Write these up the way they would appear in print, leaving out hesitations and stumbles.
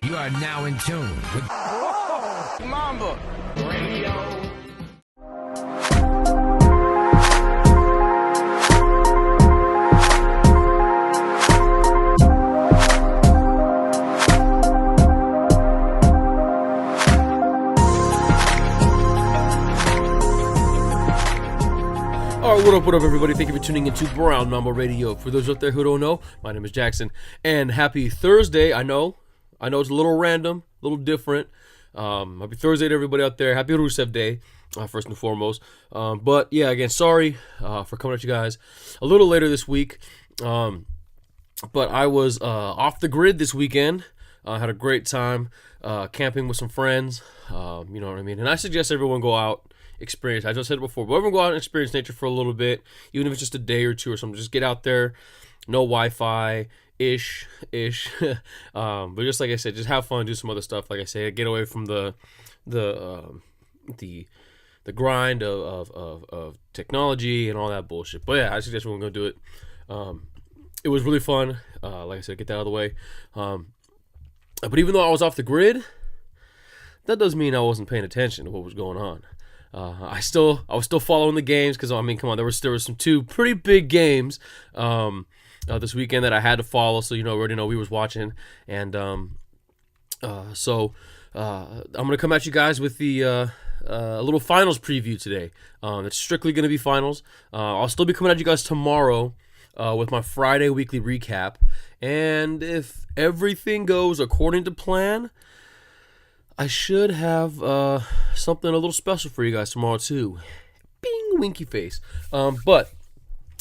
You are now in tune with Mamba Radio. Alright, what up, everybody? Thank you for tuning into Brown Mamba Radio. For those out there who don't know, my name is Jackson, and happy Thursday. I know it's a little random, a little different. Happy Thursday to everybody out there. Happy Rusev Day, first and foremost. But yeah, again, sorry for coming at you guys a little later this week. But I was off the grid this weekend. I had a great time camping with some friends. You know what I mean? And I suggest everyone go out, experience. I just said it before, but everyone go out and experience nature for a little bit, even if it's just a day or two or something. Just get out there. No Wi-Fi. Ish. But just like I said, just have fun, do some other stuff. Like I said, get away from the grind of technology and all that bullshit. But yeah, I suggest we're gonna do it. It was really fun. Like I said, get that out of the way. But even though I was off the grid, that doesn't mean I wasn't paying attention to what was going on. I was still following the games because I mean, come on, there was some two pretty big games. This weekend that I had to follow, so already know we was watching, and so I'm gonna come at you guys with the a little finals preview today. It's strictly gonna be finals. I'll still be coming at you guys tomorrow with my Friday weekly recap, and if everything goes according to plan, I should have something a little special for you guys tomorrow too. Bing, winky face. But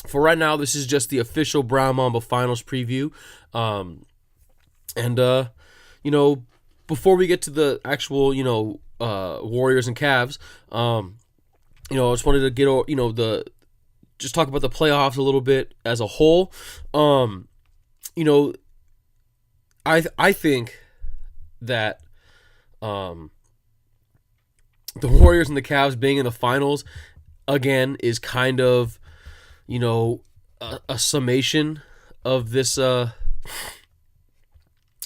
for right now, this is just the official Brown Mamba Finals preview. Before we get to the actual, Warriors and Cavs, I just wanted to get, just talk about the playoffs a little bit as a whole. I think that the Warriors and the Cavs being in the finals, again, is kind of a summation of this this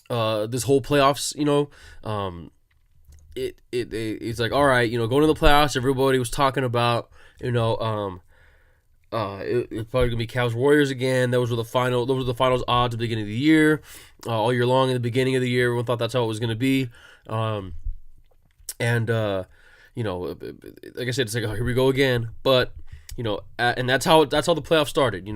whole playoffs. It's like, all right, going to the playoffs, everybody was talking about it's probably gonna be Cavs Warriors again. Those were the finals odds at the beginning of the year, all year long. In the beginning of the year, everyone thought that's how it was gonna be, like I said, it's like, oh, here we go again. But and that's how the playoffs started.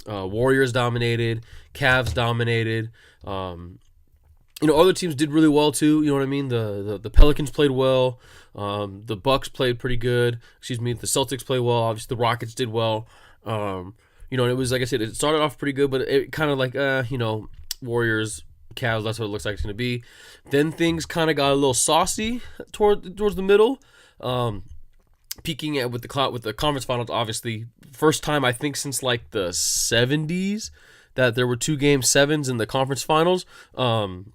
Warriors dominated, Cavs dominated. Other teams did really well too. You know what I mean? The Pelicans played well. The Bucks played pretty good. The Celtics played well. Obviously, the Rockets did well. It was, like I said, it started off pretty good, but it kind of like Warriors, Cavs. That's what it looks like it's gonna be. Then things kind of got a little saucy towards the middle. Peaking at with the conference finals, obviously, first time I think since like the 70s that there were 2 game 7s in the conference finals. And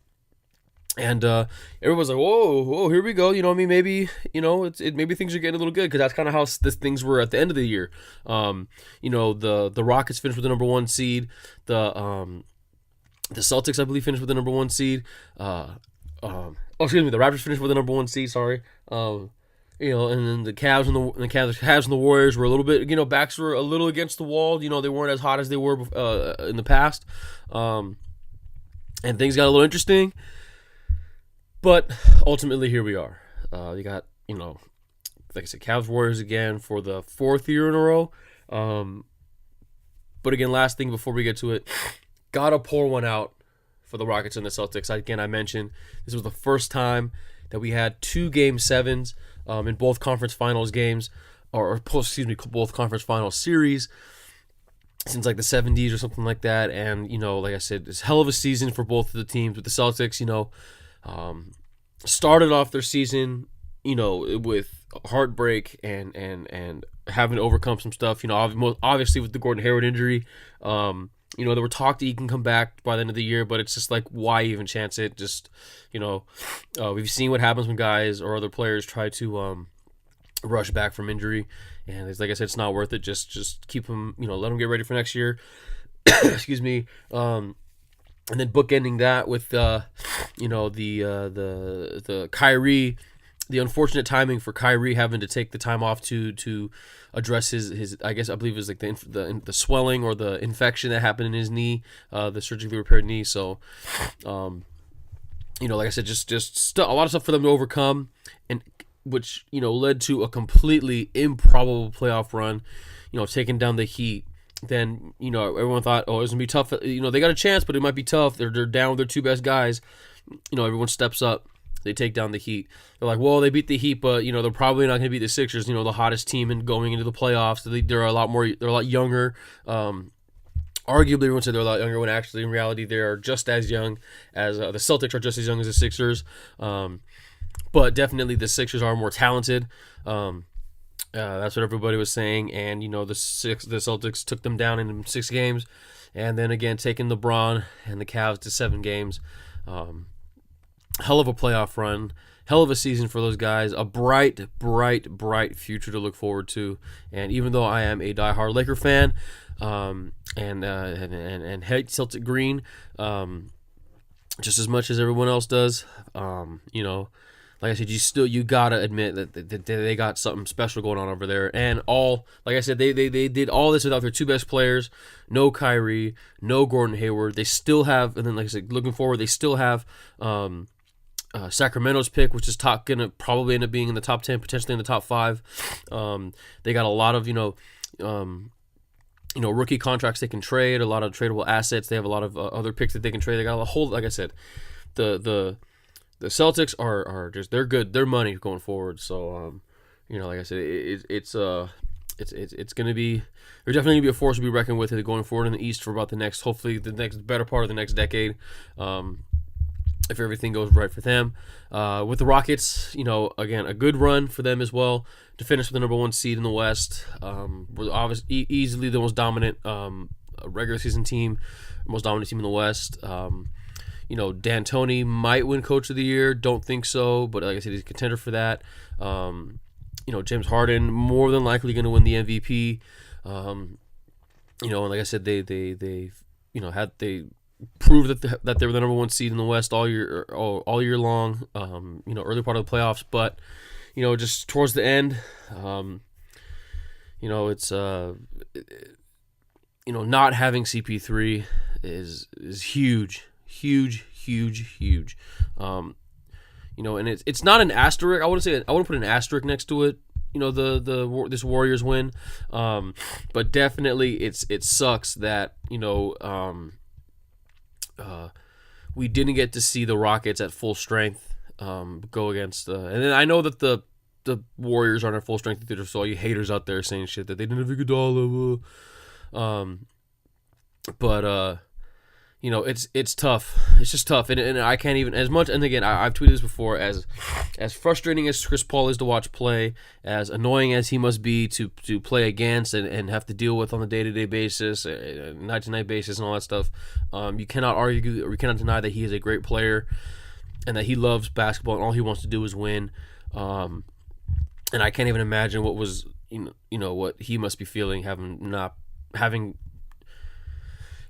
everyone's like, whoa, here we go. Maybe maybe things are getting a little good, because that's kind of how things were at the end of the year. The Rockets finished with the number 1 seed. The Celtics, I believe, finished with the number 1 seed. The Raptors finished with the number 1 seed. Sorry. And then the Cavs and the Warriors were a little bit, backs were a little against the wall. They weren't as hot as they were in the past. And things got a little interesting. But ultimately, here we are. You got, like I said, Cavs Warriors again for the 4th year in a row. But again, last thing before we get to it, gotta pour one out for the Rockets and the Celtics. Again, I mentioned this was the first time that we had 2 game 7s in both conference finals games, both conference finals series since like the 70s or something like that. And like I said, it's a hell of a season for both of the teams. With the Celtics, started off their season, with heartbreak and having to overcome some stuff. Obviously with the Gordon Hayward injury, there were talk that he can come back by the end of the year, but it's just like, why even chance it? Just, we've seen what happens when guys or other players try to rush back from injury, and it's like I said, it's not worth it. Just keep him, let him get ready for next year. Excuse me. And then bookending that with the Kyrie, the unfortunate timing for Kyrie having to take the time off to address his I believe it was like the swelling or the infection that happened in his knee, the surgically repaired knee. So, like I said, just a lot of stuff for them to overcome, and which led to a completely improbable playoff run. Taking down the Heat. Then everyone thought, oh, it was gonna be tough. They got a chance, but it might be tough. They're down with their two best guys. Everyone steps up. They take down the Heat. They're like, well, they beat the Heat, but they're probably not going to beat the Sixers. The hottest team in going into the playoffs. They're a lot younger. Arguably, everyone said they're a lot younger when actually in reality they are just as young as the Celtics are just as young as the Sixers. But definitely the Sixers are more talented. That's what everybody was saying, and the Celtics took them down in 6 games, and then again taking LeBron and the Cavs to 7 games. Hell of a playoff run, hell of a season for those guys. A bright future to look forward to. And even though I am a diehard Laker fan, and hate Celtic green, just as much as everyone else does, like I said, you gotta admit that they got something special going on over there. And like I said, they did all this without their 2 best players. No Kyrie, no Gordon Hayward. They still have, and then like I said, looking forward, they still have Sacramento's pick, which is gonna probably end up being in the top 10, potentially in the top 5. They got a lot of rookie contracts they can trade, a lot of tradable assets. They have a lot of other picks that they can trade. They got a whole, like I said, the Celtics are just, they're good. They're money going forward. So, like I said, it's going to be, they're definitely going to be a force to be reckoned with going forward in the East for about hopefully the better part of the next decade. If everything goes right for them. With the Rockets, again, a good run for them as well to finish with the number 1 seed in the West. We're obviously easily the most dominant regular season team, most dominant team in the West. D'Antoni might win Coach of the Year. Don't think so, but like I said, he's a contender for that. James Harden more than likely going to win the MVP. And like I said, they proved that they were the number 1 seed in the West all year long. Early part of the playoffs, but just towards the end, it's not having CP3 is huge. And it's not an asterisk. I wouldn't put an asterisk next to it. This Warriors win, but definitely it sucks that we didn't get to see the Rockets at full strength go against and then I know that the Warriors aren't at full strength. There's all you haters out there saying shit that they didn't have Iguodala. But it's tough. It's just tough, and I can't even as much. And again, I've tweeted this before. As frustrating as Chris Paul is to watch play, as annoying as he must be to play against and have to deal with on a day-to-day basis, night-to-night basis, and all that stuff. You cannot argue or you cannot deny that he is a great player, and that he loves basketball, and all he wants to do is win. And I can't even imagine what was what he must be feeling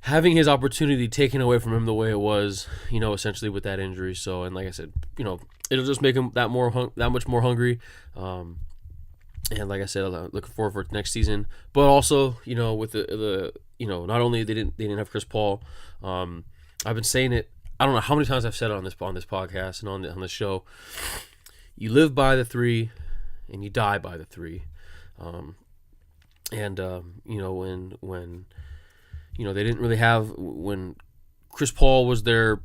having his opportunity taken away from him the way it was, essentially with that injury. So, and like I said, it'll just make him that much more hungry. And like I said, I'm looking forward for next season. But also, with the not only they didn't have Chris Paul. I've been saying it. I don't know how many times I've said it on this podcast and on the show. You live by the 3, and you die by the 3. When they didn't really have, when Chris Paul was their,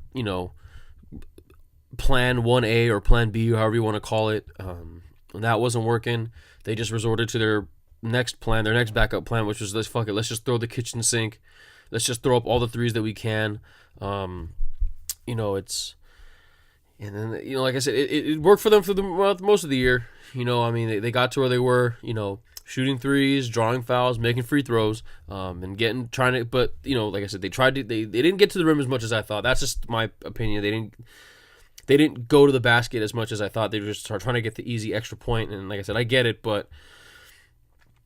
plan 1A or plan B, or however you want to call it, and that wasn't working, they just resorted to their next plan, their next backup plan, which was, let's just throw the kitchen sink. Let's just throw up all the 3s that we can. And then, like I said, it worked for them for most of the year. They got to where they were, shooting 3s, drawing fouls, making free throws, and but like I said, they didn't get to the rim as much as I thought. That's just my opinion. They didn't go to the basket as much as I thought. They were just trying to get the easy extra point. And like I said, I get it, but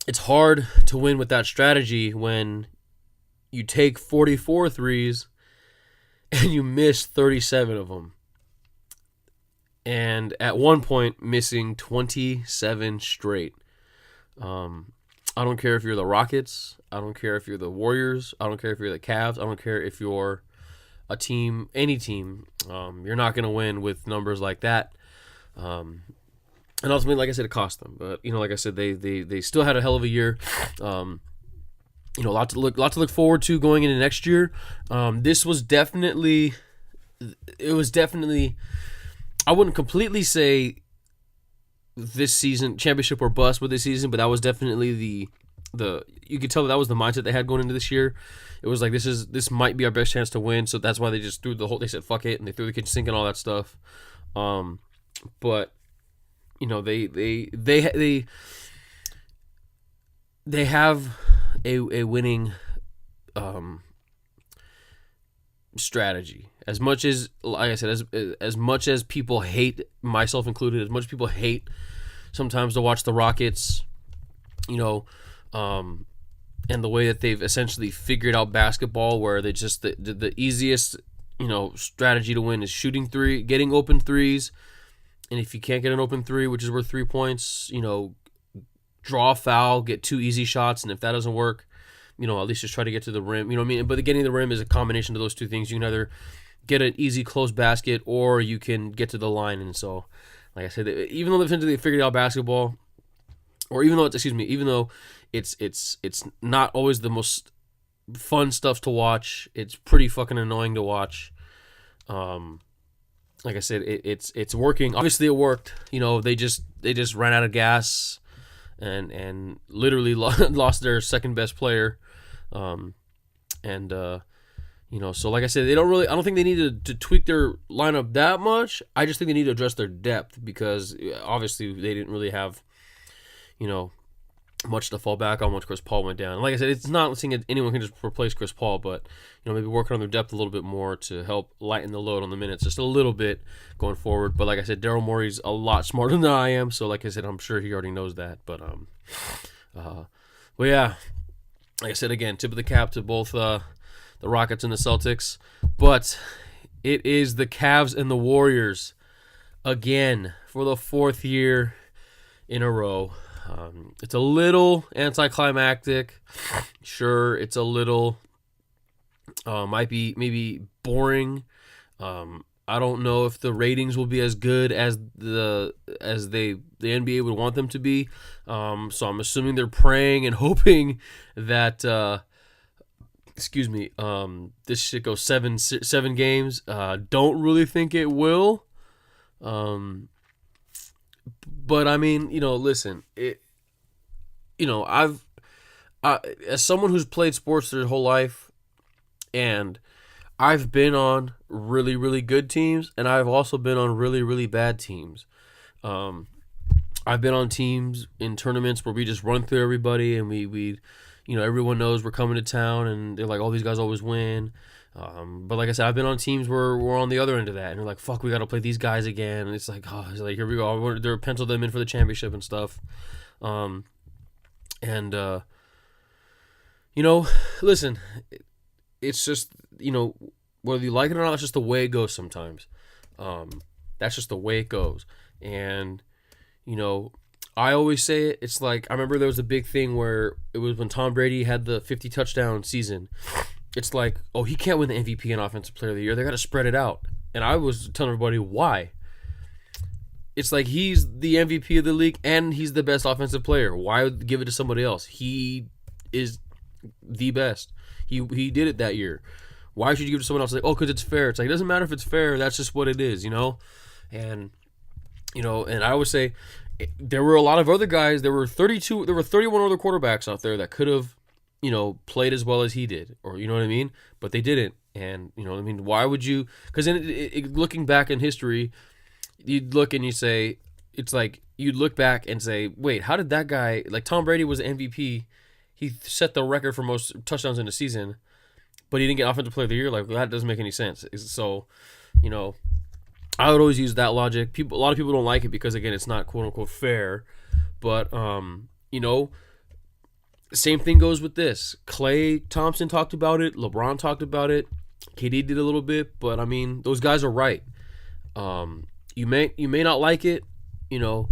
it's hard to win with that strategy when you take 44 threes and you miss 37 of them. And at one point, missing 27 straight. I don't care if you're the Rockets. I don't care if you're the Warriors. I don't care if you're the Cavs. I don't care if you're a team, any team. You're not going to win with numbers like that. And ultimately, like I said, it cost them. But, like I said, they still had a hell of a year. A lot to look forward to going into next year. This was definitely, I wouldn't completely say this season championship or bust with this season, but that was definitely the you could tell that was the mindset they had going into this year. It was like this might be our best chance to win, so that's why they just they said fuck it, and they threw the kitchen sink and all that stuff. But they have a winning strategy. As much as, like I said, as much as people hate, myself included, as much as people hate sometimes to watch the Rockets, and the way that they've essentially figured out basketball, where they just the easiest strategy to win is getting open threes, and if you can't get an open three, which is worth 3 points, draw a foul, get 2 easy shots, and if that doesn't work, at least just try to get to the rim. You know what I mean? But getting to the rim is a combination of those two things. You can either get an easy close basket, or you can get to the line. And so, like I said, even though they figured out basketball, or even though it's not always the most fun stuff to watch, it's pretty fucking annoying to watch. Like I said, it's working. Obviously, it worked. They just ran out of gas, and literally lost their second best player. So like I said, I don't think they need to tweak their lineup that much. I just think they need to address their depth, because obviously they didn't really have, much to fall back on once Chris Paul went down. And like I said, it's not saying anyone can just replace Chris Paul, but maybe working on their depth a little bit more to help lighten the load on the minutes just a little bit going forward. But like I said, Daryl Morey's a lot smarter than I am, so like I said, I'm sure he already knows that. But yeah, like I said, again, tip of the cap to both the Rockets and the Celtics, but it is the Cavs and the Warriors again for the 4th year in a row. It's a little anticlimactic. Sure, it's a little might be maybe boring. I don't know if the ratings will be as good as the NBA would want them to be. So I'm assuming they're praying and hoping that this shit goes seven games. Don't really think it will. But I mean, listen, as someone who's played sports their whole life, and I've been on really, really good teams, and I've also been on really, really bad teams. I've been on teams in tournaments where we just run through everybody, and we everyone knows we're coming to town, and they're like, oh, these guys always win. But like I said, I've been on teams where we're on the other end of that, and they're like, fuck, we got to play these guys again. And it's like, here we go. They're penciled them in for the championship and stuff. Listen, it's just, whether you like it or not, it's just the way it goes sometimes. That's just the way it goes. And, I always say it. It's like, I remember there was a big thing where it was when Tom Brady had the 50 touchdown season. It's like, oh, he can't win the MVP and Offensive Player of the Year. They got to spread it out. And I was telling everybody why. It's like, he's the MVP of the league and he's the best offensive player. Why give it to somebody else? He is the best. He did it that year. Why should you give it to someone else? Like, oh, because it's fair. It's like, it doesn't matter if it's fair. That's just what it is, And, and I would say there were a lot of other guys. There were 31 other quarterbacks out there that could have, played as well as he did, or you know what I mean? But they didn't. And, why would you? Because looking back in history, you'd look and you say, it's like, you'd look back and say, wait, how did that guy, like Tom Brady was the MVP, he set the record for most touchdowns in a season, but he didn't get Offensive Player of the Year? Like, that doesn't make any sense. So, I would always use that logic. A lot of people don't like it because, again, it's not quote-unquote fair. But, same thing goes with this. Klay Thompson talked about it. LeBron talked about it. KD did a little bit, but I mean, those guys are right. You may not like it, you know.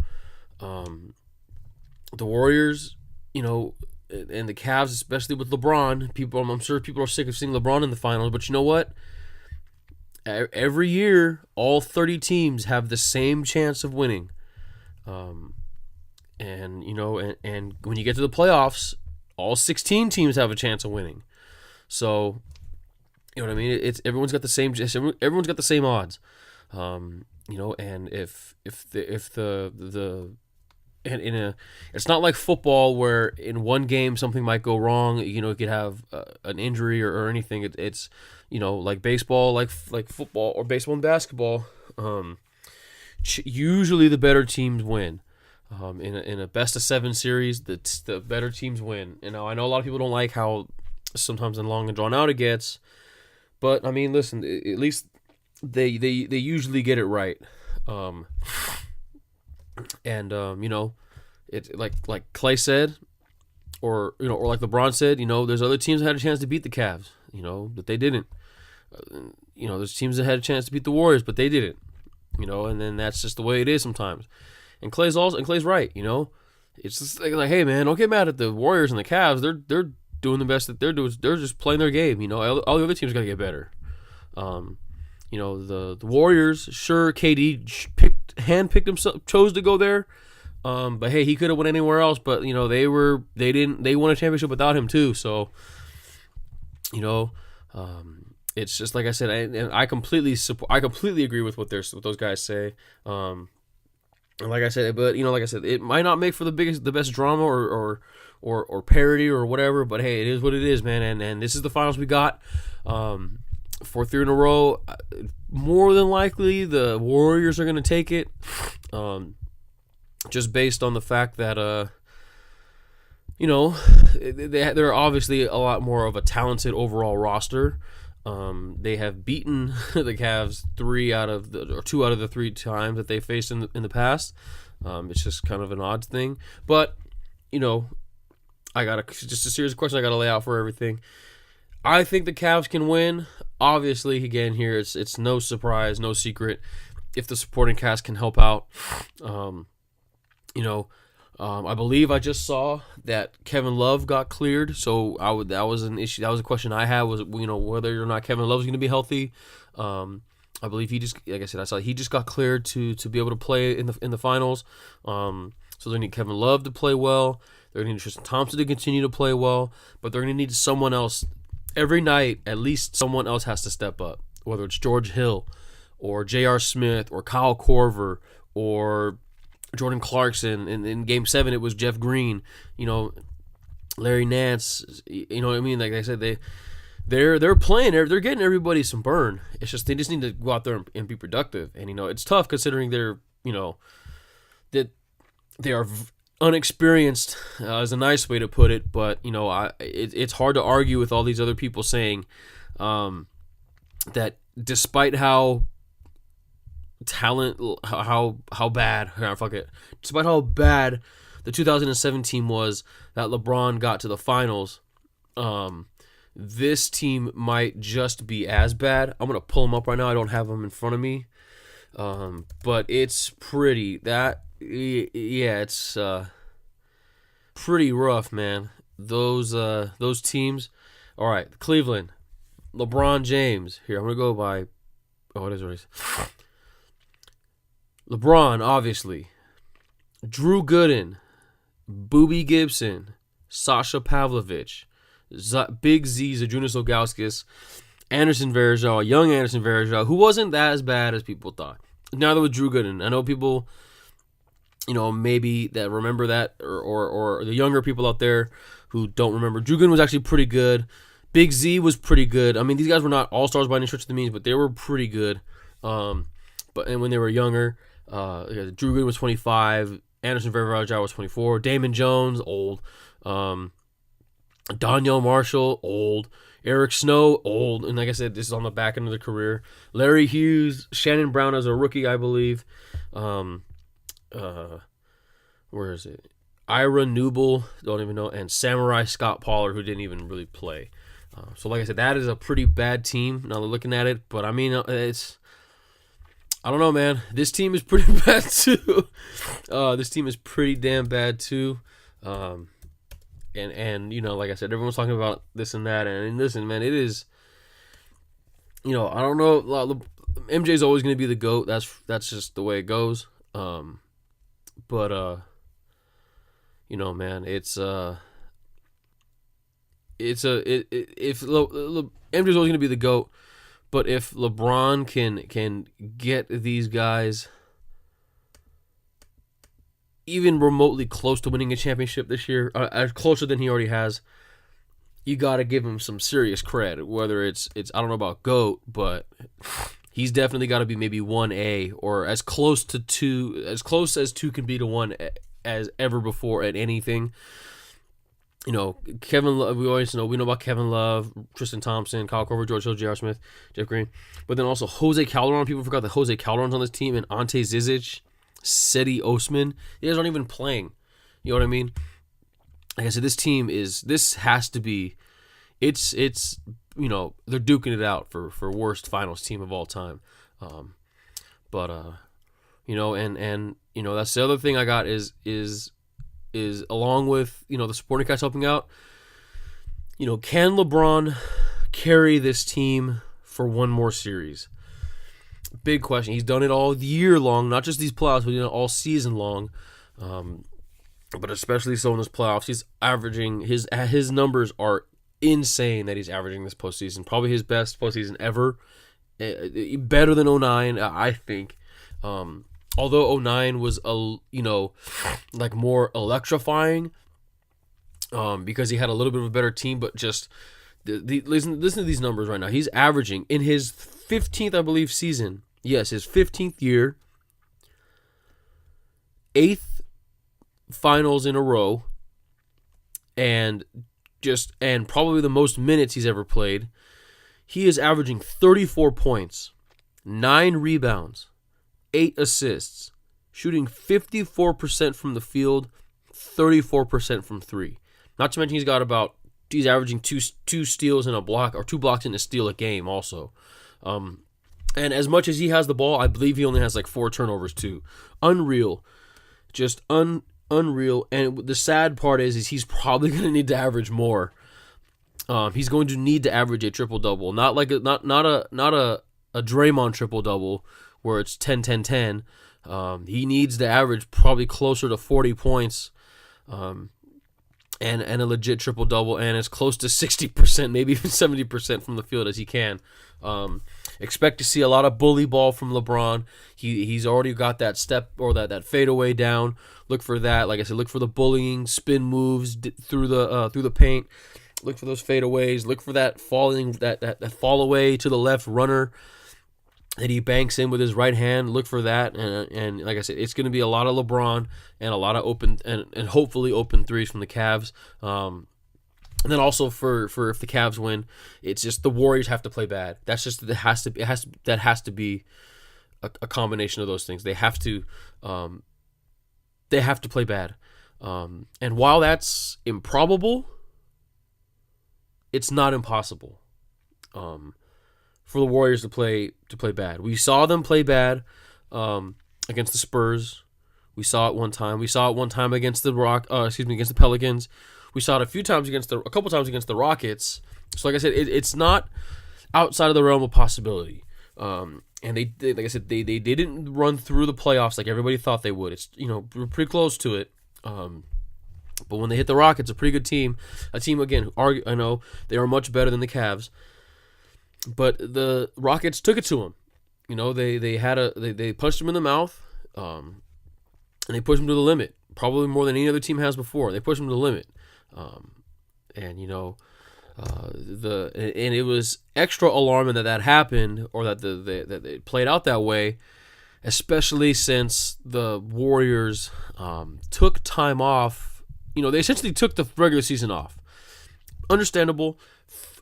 The Warriors, you know, and the Cavs, especially with LeBron. I'm sure people are sick of seeing LeBron in the finals, but you know what? Every year, all 30 teams have the same chance of winning. And you know, and when you get to the playoffs, all 16 teams have a chance of winning. So, you know what I mean? It's everyone's got the same odds. You know, and if the and it's not like football where in one game something might go wrong. You know, it could have an injury or anything. It's you know, like baseball, like football or baseball and basketball. Usually the better teams win. In a best of 7 series, the better teams win. You know, I know a lot of people don't like how sometimes and long and drawn out it gets, but I mean, listen, at least they usually get it right. You know, it's like Clay said, or you know, or like LeBron said, you know, there's other teams that had a chance to beat the Cavs, you know, but they didn't. You know, there's teams that had a chance to beat the Warriors, but they didn't. You know, and then that's just the way it is sometimes. And Clay's right, you know. It's just like, hey man, don't get mad at the Warriors and the Cavs. They're doing the best that they're doing. They're just playing their game, you know. All the other teams gotta get better. You know, the Warriors, sure, KD handpicked himself, chose to go there. But hey, he could have went anywhere else. But you know, they won a championship without him too. So, you know, it's just like I said, and I completely agree with what those guys say. Like I said, but you know, like I said, it might not make for the best drama or parody or whatever. But hey, it is what it is, man. And this is the finals we got. 4th year in a row. More than likely, the Warriors are going to take it. Just based on the fact that you know, they're obviously a lot more of a talented overall roster. They have beaten the Cavs 2 out of the 3 times that they faced in the past. It's just kind of an odd thing, but you know, just a series of questions I got to lay out for everything. I think the Cavs can win. Obviously, again, here it's no surprise, no secret. If the supporting cast can help out, you know. I believe I just saw that Kevin Love got cleared, so that was an issue. That was a question I had, was, you know, whether or not Kevin Love's going to be healthy. I believe like I said, I saw he just got cleared to be able to play in the finals. So they need Kevin Love to play well. They're going to need Tristan Thompson to continue to play well, but they're going to need someone else every night. At least someone else has to step up, whether it's George Hill or J.R. Smith or Kyle Korver or Jordan Clarkson. In Game 7, it was Jeff Green, you know, Larry Nance. You know what I mean? Like I said, they're playing. They're getting everybody some burn. It's just they just need to go out there and be productive. And you know, it's tough considering they're, you know, that they are unexperienced, is a nice way to put it. But you know, it's hard to argue with all these other people saying that despite how bad despite how bad the 2007 team was that LeBron got to the finals, this team might just be as bad. I'm gonna pull them up right now. I don't have them in front of me, but it's it's pretty rough, man. Those teams. All right, Cleveland, LeBron James. Here, I'm gonna go by. Oh, it is. LeBron, obviously. Drew Gooden, Boobie Gibson, Sasha Pavlovich, Big Z, Zydrunas Ilgauskas, Anderson Varejao, young Anderson Varejao, who wasn't as bad as people thought. Neither was Drew Gooden. I know people, you know, maybe that remember that, or the younger people out there who don't remember. Drew Gooden was actually pretty good. Big Z was pretty good. I mean, these guys were not all-stars by any stretch of the means, but they were pretty good. And when they were younger, Drew Gooden was 25, Anderson Varejao was 24, Damon Jones, old, Donyell Marshall, old, Eric Snow, old, and like I said, this is on the back end of the career. Larry Hughes, Shannon Brown as a rookie, I believe. Where is it? Ira Newble, don't even know, and Samurai Scott Pollard, who didn't even really play. So like I said, that is a pretty bad team. Now looking at it, but I mean, I don't know, man. This team is pretty bad too. This team is pretty damn bad too. And like I said, everyone's talking about this and that, and listen, man, it is. I don't know. MJ's always going to be the GOAT. That's just the way it goes. Man, it's MJ's always going to be the GOAT, but if LeBron can get these guys even remotely close to winning a championship this year, closer than he already has, you got to give him some serious credit. Whether it's I don't know about GOAT, but he's definitely got to be maybe 1A or as close to 2, as close as 2 can be to 1 as ever before at anything. Kevin Love, we know about Kevin Love, Tristan Thompson, Kyle Korver, George Hill, J.R. Smith, Jeff Green, but then also Jose Calderon. People forgot that Jose Calderon's on this team, and Ante Zizic, Seti Osman. These guys aren't even playing. You know what I mean? Like I said, this has to be, it's they're duking it out for worst finals team of all time. And that's the other thing I got is along with, the supporting cast helping out, can LeBron carry this team for one more series? Big question. He's done it all year long, not just these playoffs, but all season long. But especially so in this playoffs. He's averaging, his numbers are insane that he's averaging this postseason. Probably his best postseason ever. Better than 2009, I think. Although 2009 was more electrifying, because he had a little bit of a better team, but just listen to these numbers right now. He's averaging in his 15th, I believe, season. Yes, his 15th year, 8th finals in a row, and probably the most minutes he's ever played. He is averaging 34 points, 9 rebounds, 8 assists, shooting 54% from the field, 34% from 3. Not to mention he's averaging two steals and a block, or 2 blocks and a steal a game also. And as much as he has the ball, I believe he only has 4 turnovers too. Unreal. Just unreal. And the sad part is he's probably going to need to average more. He's going to need to average a triple-double. Not a Draymond triple-double where it's 10-10-10. He needs to average probably closer to 40 points. And a legit triple-double, and as close to 60%, maybe even 70% from the field as he can. Expect to see a lot of bully ball from LeBron. He's already got that step or that fadeaway down. Look for that. Like I said, look for the bullying spin moves through the paint. Look for those fadeaways. Look for that fall away to the left runner that he banks in with his right hand. Look for that, and like I said, it's going to be a lot of LeBron and a lot of open and hopefully open threes from the Cavs. And then also for if the Cavs win, it's just the Warriors have to play bad. That's just that has to be a combination of those things. They have to play bad. And while that's improbable, it's not impossible. For the Warriors to play bad. We saw them play bad against the Spurs. We saw it one time. We saw it one time against against the Pelicans. We saw it a couple times against the Rockets. So like I said, it's not outside of the realm of possibility. And they like I said, they didn't run through the playoffs like everybody thought they would. It's we're pretty close to it. But when they hit the Rockets, a pretty good team, again, I know they are much better than the Cavs. But the Rockets took it to them. They punched him in the mouth, and they pushed him to the limit. Probably more than any other team has before. They pushed him to the limit, and it was extra alarming that happened, or that that it played out that way, especially since the Warriors took time off. They essentially took the regular season off. Understandable.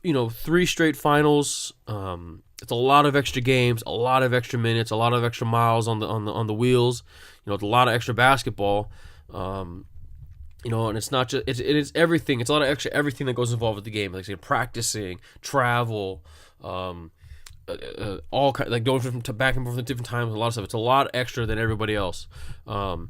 3 straight finals. It's a lot of extra games, a lot of extra minutes, a lot of extra miles on the wheels. It's a lot of extra basketball. And it's not just it's everything. It's a lot of extra everything that goes involved with the game. Like say practicing, travel, all kind, like going to back and forth at different times. A lot of stuff. It's a lot extra than everybody else. And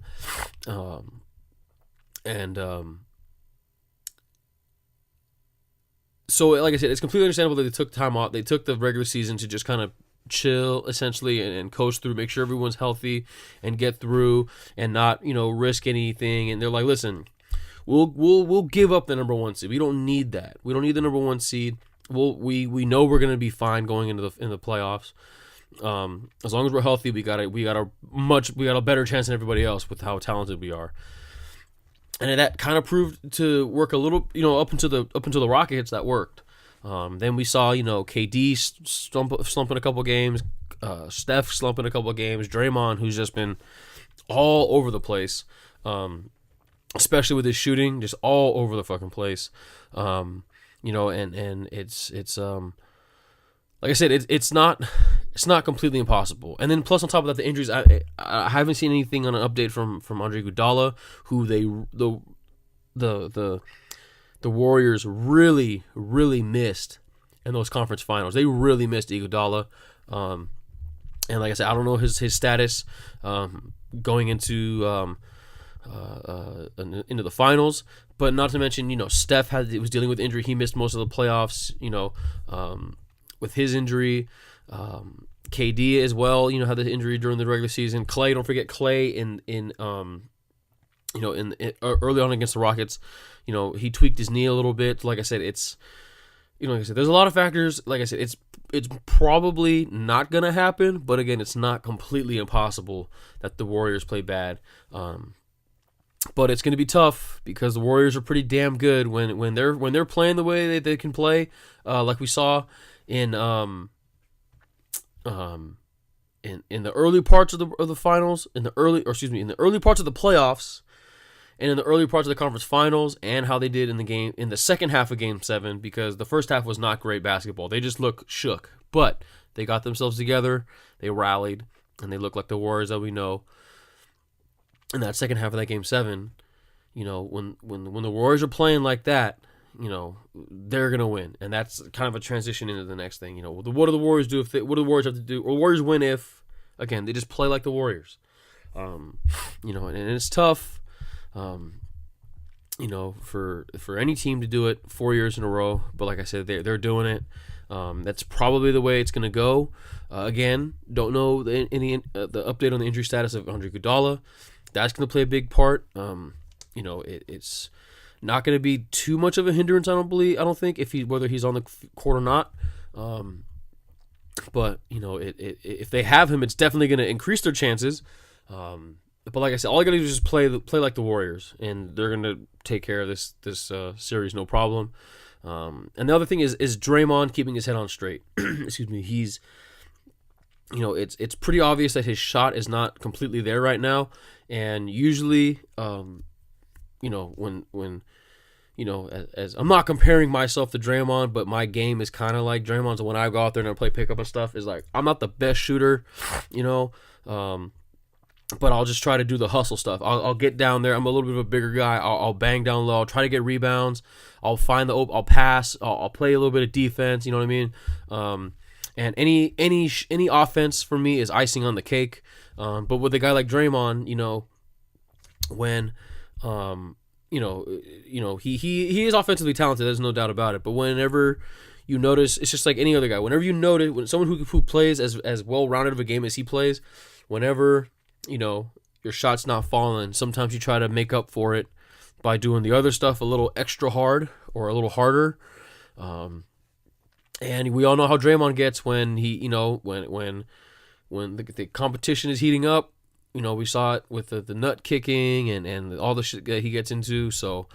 so like I said, it's completely understandable that they took time off. They took the regular season to just kind of chill essentially and coast through, make sure everyone's healthy and get through and not risk anything. And they're like, listen, we'll give up the number one seed. We don't need that. We don't need the number one seed. We know we're gonna be fine going into the playoffs. As long as we're healthy, we got a better chance than everybody else with how talented we are. And that kind of proved to work a little, up until the Rockets. That worked. Then we saw, KD slumping a couple games, Steph slumping a couple games, Draymond, who's just been all over the place, especially with his shooting, just all over the fucking place. And it's like I said, it's not completely impossible. And then plus on top of that, the injuries. I haven't seen anything on an update from Andre Iguodala, who the Warriors really, really missed in those conference finals. They really missed Iguodala. And like I said, I don't know his status going into the finals. But not to mention, Steph was dealing with injury. He missed most of the playoffs. With his injury, KD as well. Had the injury during the regular season. Clay, don't forget Clay in early on against the Rockets, he tweaked his knee a little bit. Like I said, it's, there's a lot of factors. Like I said, it's probably not gonna happen, but again, it's not completely impossible that the Warriors play bad. But it's gonna be tough because the Warriors are pretty damn good when they're playing the way they can play, like we saw in the early parts of the finals, in the early parts of the playoffs. And in the early parts of the conference finals, and how they did in the second half of Game 7, because the first half was not great basketball. They just looked shook. But they got themselves together, they rallied, and they looked like the Warriors that we know. In that second half of that Game 7, when the Warriors are playing like that, they're gonna win, and that's kind of a transition into the next thing. What do the Warriors do what do the Warriors have to do? Or Warriors win if, again, they just play like the Warriors. And it's tough. For any team to do it 4 years in a row, but like I said, they're doing it. That's probably the way it's going to go. Again, don't know the update on the injury status of Andre Iguodala. That's going to play a big part. It's not going to be too much of a hindrance. I don't think whether he's on the court or not. But if they have him, it's definitely going to increase their chances. But like I said, all I gotta do is just play like the Warriors, and they're gonna take care of this series, no problem. And the other thing is Draymond keeping his head on straight. Excuse me. He's, it's pretty obvious that his shot is not completely there right now, and usually, as I'm not comparing myself to Draymond, but my game is kind of like Draymond's. So when I go out there and I play pickup and stuff, is like I'm not the best shooter, but I'll just try to do the hustle stuff. I'll get down there. I'm a little bit of a bigger guy. I'll bang down low. I'll try to get rebounds. I'll find I'll pass. I'll play a little bit of defense. You know what I mean? And any offense for me is icing on the cake. But with a guy like Draymond, when he is offensively talented. There's no doubt about it. But whenever you notice, it's just like any other guy. Whenever you notice, when someone who plays as well-rounded of a game as he plays, whenever your shot's not falling, sometimes you try to make up for it by doing the other stuff a little extra hard or a little harder. And we all know how Draymond gets when he, when the competition is heating up. We saw it with the nut kicking and all the shit that he gets into. So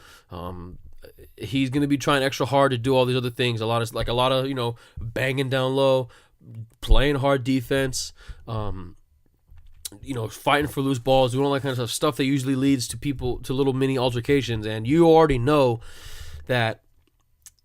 he's going to be trying extra hard to do all these other things. A lot of banging down low, playing hard defense, fighting for loose balls, doing all that kind of stuff that usually leads to little mini altercations. And you already know that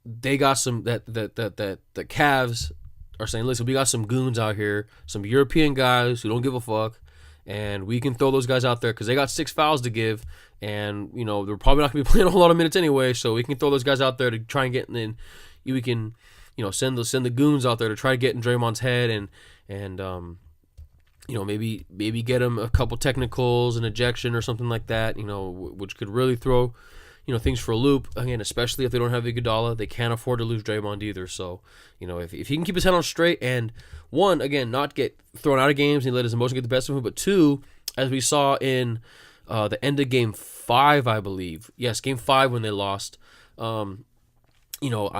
they got that the Cavs are saying, listen, we got some goons out here, some European guys who don't give a fuck, and we can throw those guys out there because they got 6 fouls to give, and they're probably not going to be playing a whole lot of minutes anyway. So we can throw those guys out there to try and get in. We can, send the goons out there to try to get in Draymond's head and maybe get him a couple technicals, an ejection or something like that. Which could really throw things for a loop. Again, especially if they don't have Iguodala, they can't afford to lose Draymond either. So, if he can keep his head on straight and, one, again, not get thrown out of games and let his emotion get the best of him, but two, as we saw in the end of Game 5, I believe. Yes, Game 5 when they lost. I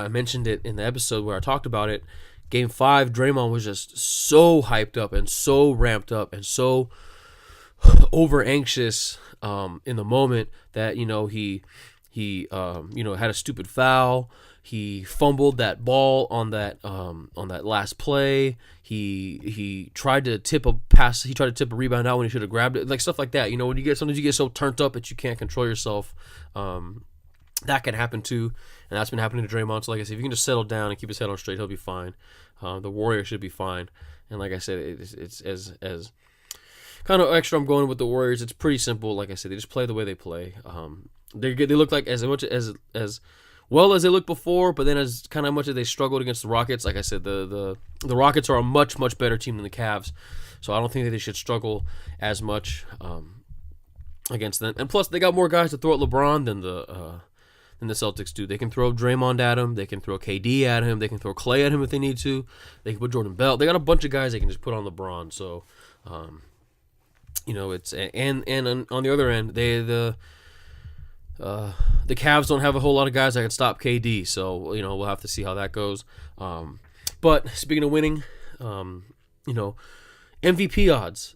mentioned it in the episode where I talked about it. Game 5, Draymond was just so hyped up and so ramped up and so over anxious in the moment that he had a stupid foul. He fumbled that ball on that last play. He tried to tip a pass. He tried to tip a rebound out when he should have grabbed it. Like stuff like that. When sometimes you get so turned up that you can't control yourself. That can happen too, and that's been happening to Draymond. So like I said, if you can just settle down and keep his head on straight, he'll be fine. The Warriors should be fine. And like I said, it's as kind of extra I'm going with the Warriors. It's pretty simple. Like I said, they just play the way they play. They look like as much as well as they looked before, but then as kind of much as they struggled against the Rockets. Like I said, the Rockets are a much better team than the Cavs, so I don't think that they should struggle as much against them. And plus, they got more guys to throw at LeBron than the Celtics do. They can throw Draymond at him. They can throw KD at him. They can throw Clay at him if they need to. They can put Jordan Bell. They got a bunch of guys they can just put on LeBron. So, it's and on the other end, the Cavs don't have a whole lot of guys that can stop KD. So we'll have to see how that goes. But speaking of winning, MVP odds.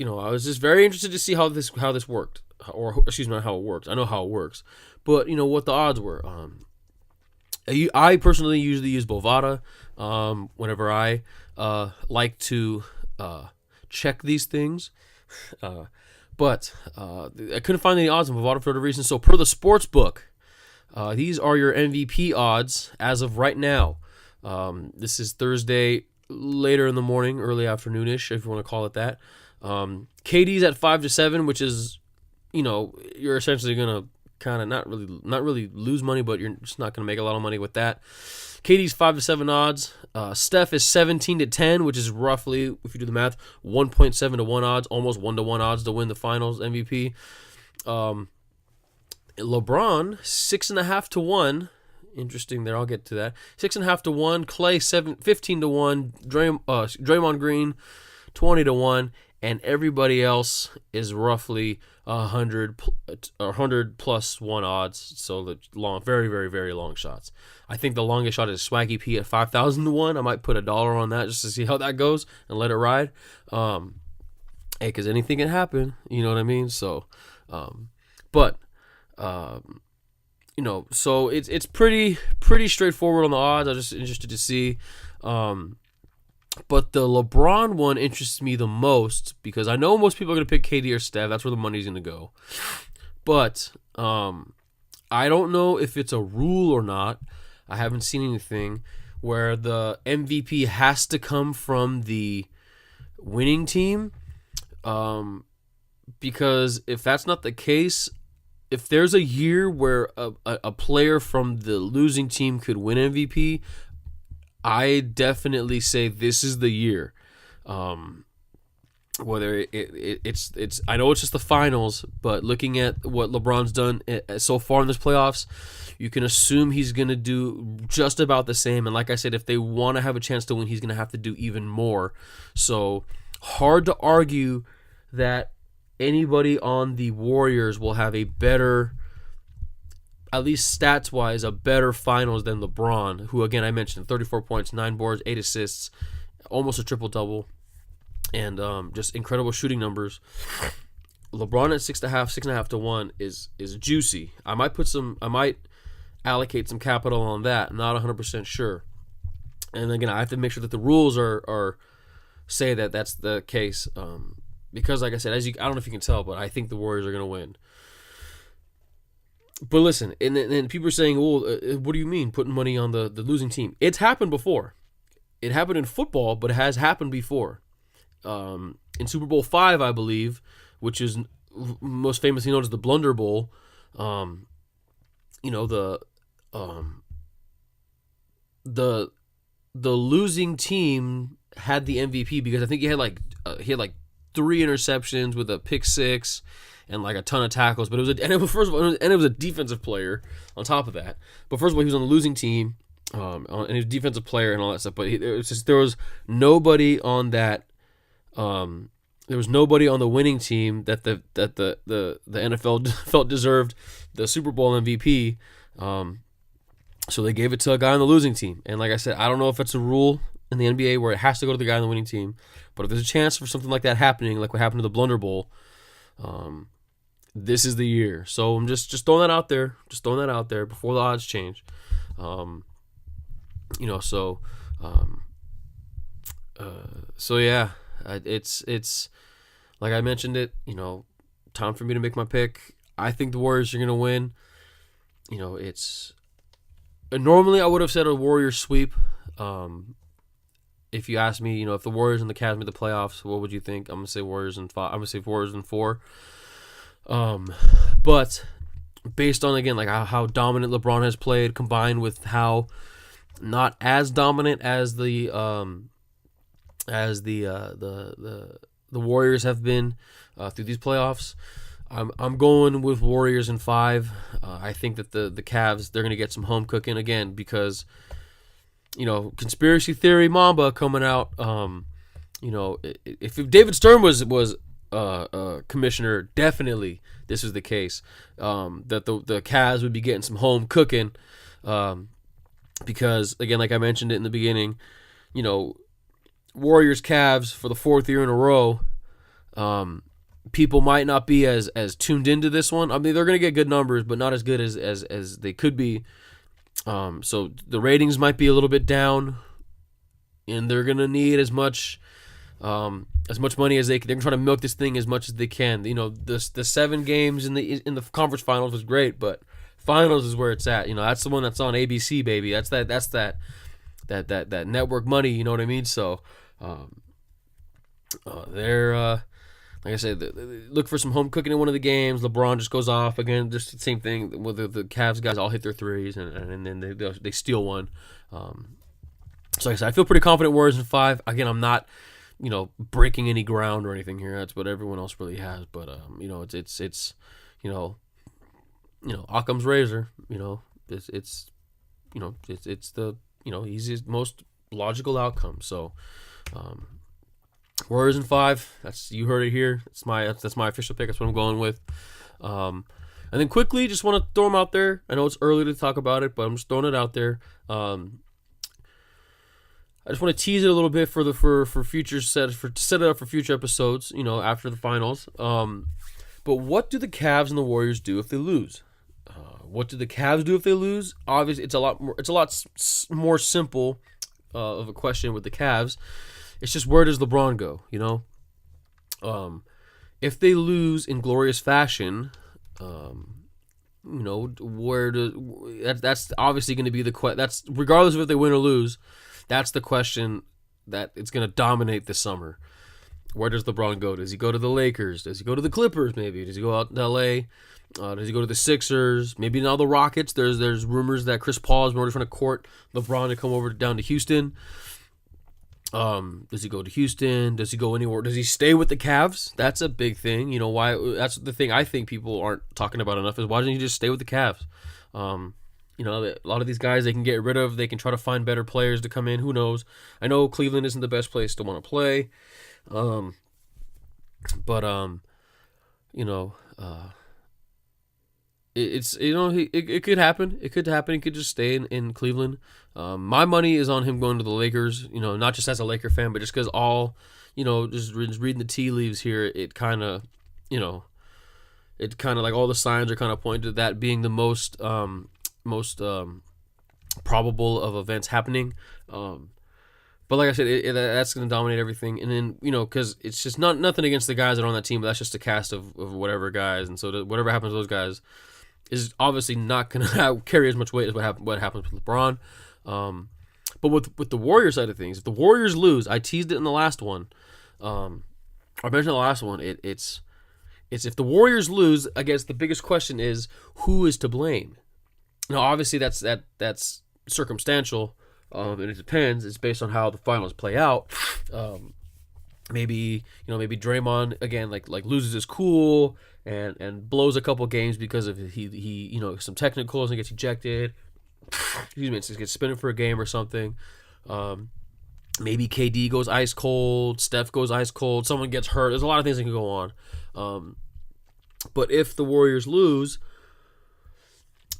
I was just very interested to see how this worked, or excuse me, not how it works. I know how it works, but what the odds were. I personally usually use Bovada whenever I like to check these things, but I couldn't find any odds on Bovada for whatever reason. So per the sports book, these are your MVP odds as of right now. This is Thursday, later in the morning, early afternoonish, if you want to call it that. KD's at 5-7, which is, you're essentially gonna kind of not really lose money, but you're just not gonna make a lot of money with that. KD's 5-7 odds. Steph is 17-10, which is roughly, if you do the math, 1.7 to 1 odds, almost 1 to 1 odds to win the Finals MVP. LeBron 6.5 to 1. Interesting there. I'll get to that. 6.5 to 1. Clay 15 to 1. Draymond Green 20 to 1. And everybody else is roughly 100 plus 1 odds. So the long, very, very, very long shots. I think the longest shot is Swaggy P at 5,000 to 1. I might put $1 on that just to see how that goes and let it ride. Hey, because anything can happen. You know what I mean? So, so it's pretty straightforward on the odds. I'm just interested to see. But the LeBron one interests me the most because I know most people are going to pick KD or Steph. That's where the money's going to go. But I don't know if it's a rule or not. I haven't seen anything where the MVP has to come from the winning team. Because if that's not the case, if there's a year where a player from the losing team could win MVP, I definitely say this is the year. Whether it's I know it's just the finals, but looking at what LeBron's done so far in this playoffs, you can assume he's going to do just about the same. And like I said, if they want to have a chance to win, he's going to have to do even more. So hard to argue that anybody on the Warriors will have a better, at least stats-wise, a better finals than LeBron, who, again, I mentioned, 34 points, 9 boards, 8 assists, almost a triple-double, and just incredible shooting numbers. LeBron at 6.5 to 1 is juicy. I might allocate some capital on that. I'm not 100% sure. And again, I have to make sure that the rules are say that that's the case. Because, like I said, I don't know if you can tell, but I think the Warriors are going to win. But listen, and people are saying, well, what do you mean putting money on the losing team? It's happened before. It happened in football, but it has happened before. in Super Bowl V, I believe, which is most famously known as the Blunder Bowl. You know, the losing team had the MVP because I think he had like 3 interceptions with a pick 6 and like a ton of tackles. But it was a defensive player on top of that. But first of all, he was on the losing team, and he was a defensive player and all that stuff. But there was nobody on that. There was nobody on the winning team that the NFL felt deserved the Super Bowl MVP. So they gave it to a guy on the losing team. And like I said, I don't know if it's a rule in the NBA where it has to go to the guy on the winning team. But if there's a chance for something like that happening, like what happened to the Blunder Bowl, this is the year. So I'm just throwing that out there. Just throwing that out there before the odds change. So yeah, it's like I mentioned it. Time for me to make my pick. I think the Warriors are gonna win. Normally I would have said a Warriors sweep. If you ask me, if the Warriors and the Cavs made the playoffs, what would you think? I'm gonna say Warriors in 5. I'm gonna say Warriors in 4. But based on again like how dominant LeBron has played, combined with how not as dominant as the Warriors have been through these playoffs, I'm going with Warriors in 5. I think that the Cavs, they're going to get some home cooking again because, conspiracy theory Mamba coming out. If David Stern was commissioner, definitely this is the case. That the Cavs would be getting some home cooking. Because again, like I mentioned it in the beginning, Warriors Cavs for the 4th year in a row. People might not be as tuned into this one. I mean, they're going to get good numbers, but not as good as they could be. So the ratings might be a little bit down, and they're going to need as much money as they can. They're trying to milk this thing as much as they can. The 7 games in the conference finals was great, but finals is where it's at. That's the one that's on ABC, baby. That's that network money. You know what I mean? So they're. Like I said, look for some home cooking in one of the games. LeBron just goes off again. Just the same thing with the Cavs guys. All hit their threes, and then they steal one. So like I said, I feel pretty confident Warriors in 5. Again, I'm not, breaking any ground or anything here. That's what everyone else really has. But it's Occam's razor. It's the easiest, most logical outcome. So. Warriors in 5. You heard it here. That's my official pick. That's what I'm going with. And then quickly, just want to throw them out there. I know it's early to talk about it, but I'm just throwing it out there. I just want to tease it a little bit for future set it up for future episodes. After the finals. But what do the Cavs and the Warriors do if they lose? What do the Cavs do if they lose? Obviously, it's a lot more simple of a question with the Cavs. It's just, where does LeBron go? If they lose in glorious fashion, that's obviously going to be the question. That's regardless of if they win or lose. That's the question that it's going to dominate this summer. Where does LeBron go? Does he go to the Lakers? Does he go to the Clippers? Maybe does he go out to LA? Does he go to the Sixers? Maybe now the Rockets. There's rumors that Chris Paul is trying to court LeBron to come down to Houston. Does he go to Houston? Does he go anywhere? Does he stay with the Cavs? That's a big thing. Why? That's the thing I think people aren't talking about enough is why doesn't he just stay with the Cavs? A lot of these guys they can get rid of. They can try to find better players to come in. Who knows? I know Cleveland isn't the best place to want to play. It could happen. It could happen. He could just stay in Cleveland. My money is on him going to the Lakers. Not just as a Laker fan, but just because just reading the tea leaves here, it kind of like all the signs are kind of pointing to that being the most probable of events happening. But like I said, that's going to dominate everything. And then, because it's just nothing against the guys that are on that team, but that's just a cast of whatever guys. And so whatever happens to those guys is obviously not going to carry as much weight as what happens with LeBron. But with the Warriors side of things, if the Warriors lose, I teased it in the last one, I mentioned the last one. It's if the Warriors lose, I guess the biggest question is who is to blame. Now, obviously, that's circumstantial, and it depends. It's based on how the finals play out. Maybe Draymond again like loses his cool and blows a couple games because of he some technicals and gets ejected. Excuse me, gets suspended for a game or something. Maybe KD goes ice cold, Steph goes ice cold, someone gets hurt. There's a lot of things that can go on. But if the Warriors lose,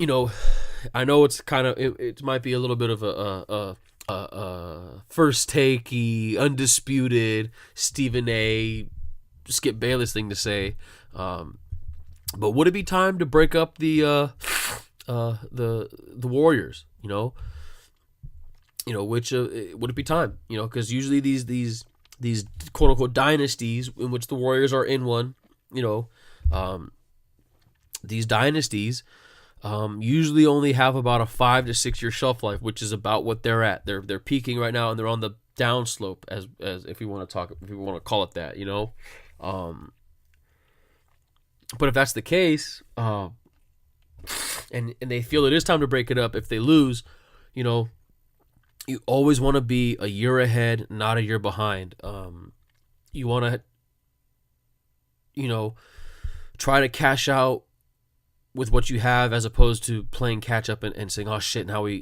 I know it's kind of it might be a little bit of a first takey, undisputed Stephen A. Skip Bayless thing to say, but would it be time to break up the Warriors? Which would it be time? Because usually these quote unquote dynasties in which the Warriors are in one, these dynasties usually only have about a 5 to 6 year shelf life, which is about what they're at. They're peaking right now, and they're on the downslope, as if we want to call it that, But if that's the case, and they feel it is time to break it up, if they lose, you always want to be a year ahead, not a year behind. You want to, try to cash out with what you have, as opposed to playing catch up and saying, oh shit, now we,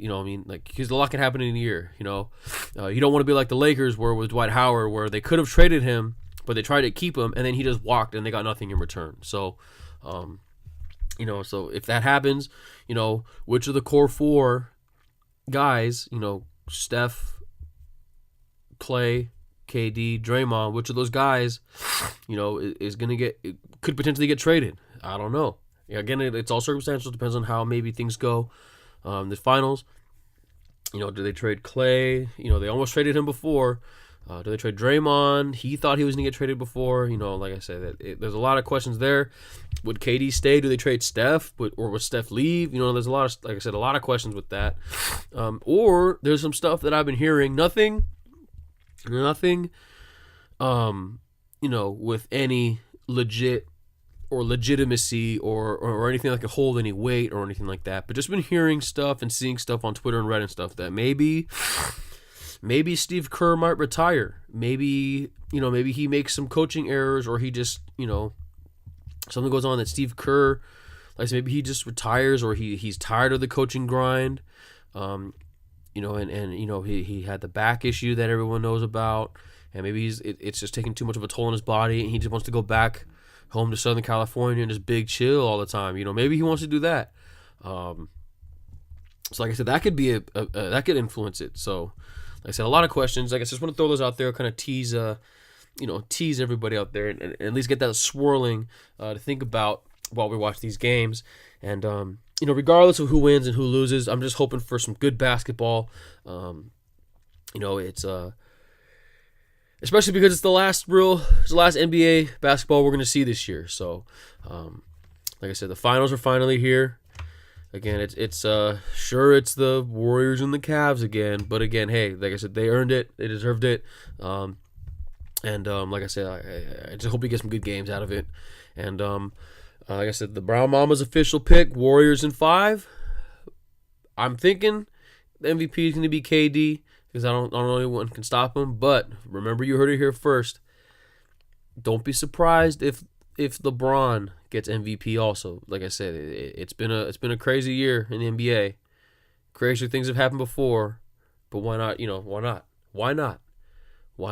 because a lot can happen in a year, you don't want to be like the Lakers where with Dwight Howard, where they could have traded him, but they tried to keep him, and then he just walked and they got nothing in return. So, so if that happens, which of the core four guys, Steph, Clay, KD, Draymond, which of those guys, is going to could potentially get traded? I don't know. Again, it's all circumstantial. Depends on how maybe things go. The finals, do they trade Clay? They almost traded him before. Do they trade Draymond? He thought he was going to get traded before. Like I said, there's a lot of questions there. Would KD stay? Do they trade Steph? Or would Steph leave? There's a lot of, like I said, a lot of questions with that. Or there's some stuff that I've been hearing. Nothing, with any legit or legitimacy or anything that could hold any weight or anything like that. But just been hearing stuff and seeing stuff on Twitter and Reddit and stuff that maybe Steve Kerr might retire. Maybe he makes some coaching errors, or he just, something goes on that Steve Kerr, like maybe he just retires, or he's tired of the coaching grind. And he had the back issue that everyone knows about, and maybe it's just taking too much of a toll on his body, and he just wants to go back home to Southern California and just big chill all the time. Maybe he wants to do that. So like I said, that could be that could influence it. So like I said, a lot of questions. I guess I just want to throw those out there, kind of tease everybody out there, and at least get that swirling to think about while we watch these games. And regardless of who wins and who loses, I'm just hoping for some good basketball. It's especially because it's the last NBA basketball we're going to see this year. So, like I said, the finals are finally here. Again, it's sure it's the Warriors and the Cavs again, but again, hey, like I said, they earned it, they deserved it, and like I said, I just hope we get some good games out of it. And like I said, the Brown Mama's official pick, Warriors in 5. I'm thinking the MVP is going to be KD, because I don't know anyone can stop him. But remember, you heard it here first. Don't be surprised if LeBron gets MVP also. Like I said, it's been a crazy year in the NBA. Crazy things have happened before, but why not? Why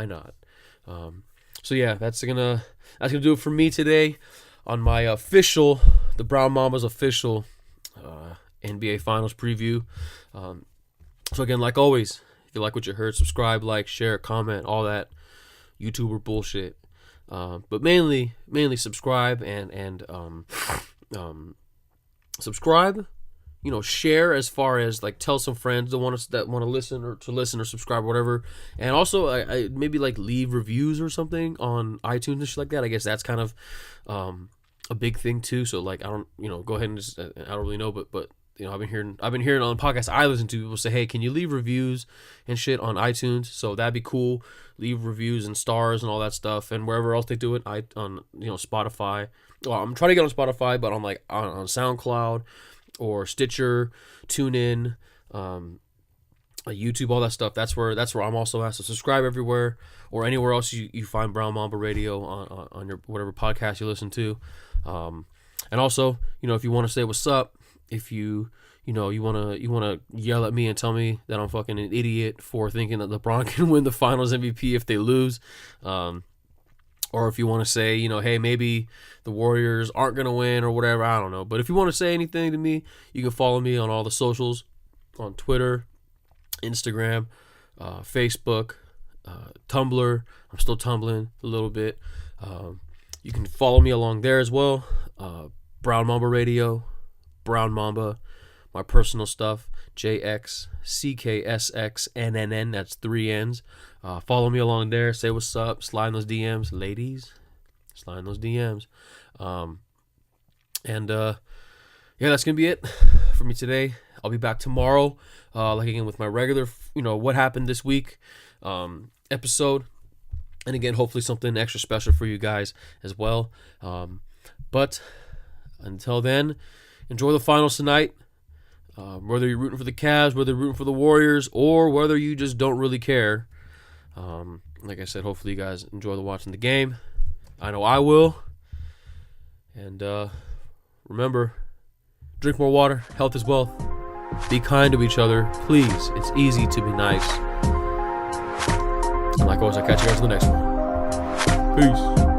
not? So yeah, that's gonna do it for me today on my the Brown Mama's official NBA Finals preview. So again, like always, if you like what you heard, subscribe, like, share, comment, all that YouTuber bullshit. But mainly subscribe and subscribe. Share, as far as like tell some friends that want to listen or subscribe or whatever. And also I maybe like leave reviews or something on iTunes and shit like that. I guess that's kind of a big thing too. So like I don't go ahead and just I don't really know, but I've been hearing on podcasts I listen to, people say, hey, can you leave reviews and shit on iTunes? So that'd be cool. Leave reviews and stars and all that stuff, and wherever else they do it. On Spotify. Well, I'm trying to get on Spotify, but on SoundCloud or Stitcher, TuneIn, YouTube, all that stuff. That's where I'm also at. So subscribe everywhere or anywhere else you find Brown Mamba Radio on your whatever podcast you listen to. And also, if you want to say what's up, if you want to yell at me and tell me that I'm fucking an idiot for thinking that LeBron can win the Finals MVP if they lose, or if you want to say, hey, maybe the Warriors aren't gonna win or whatever, I don't know. But if you want to say anything to me, you can follow me on all the socials, on Twitter, Instagram, Facebook, Tumblr. I'm still tumbling a little bit. You can follow me along there as well. Brown Mamba Radio, Brown Mamba, my personal stuff, JXCKSXNNN, that's 3 N's. Follow me along there, say what's up, slide in those DMs, ladies, slide in those DMs. That's gonna be it for me today. I'll be back tomorrow, again with my regular, what happened this week episode, and again, hopefully something extra special for you guys as well. But until then, enjoy the finals tonight. Whether you're rooting for the Cavs, whether you're rooting for the Warriors, or whether you just don't really care. Like I said, hopefully you guys enjoy watching the game. I know I will. And remember, drink more water. Health is wealth. Be kind to each other. Please. It's easy to be nice. And like always, I'll catch you guys in the next one. Peace.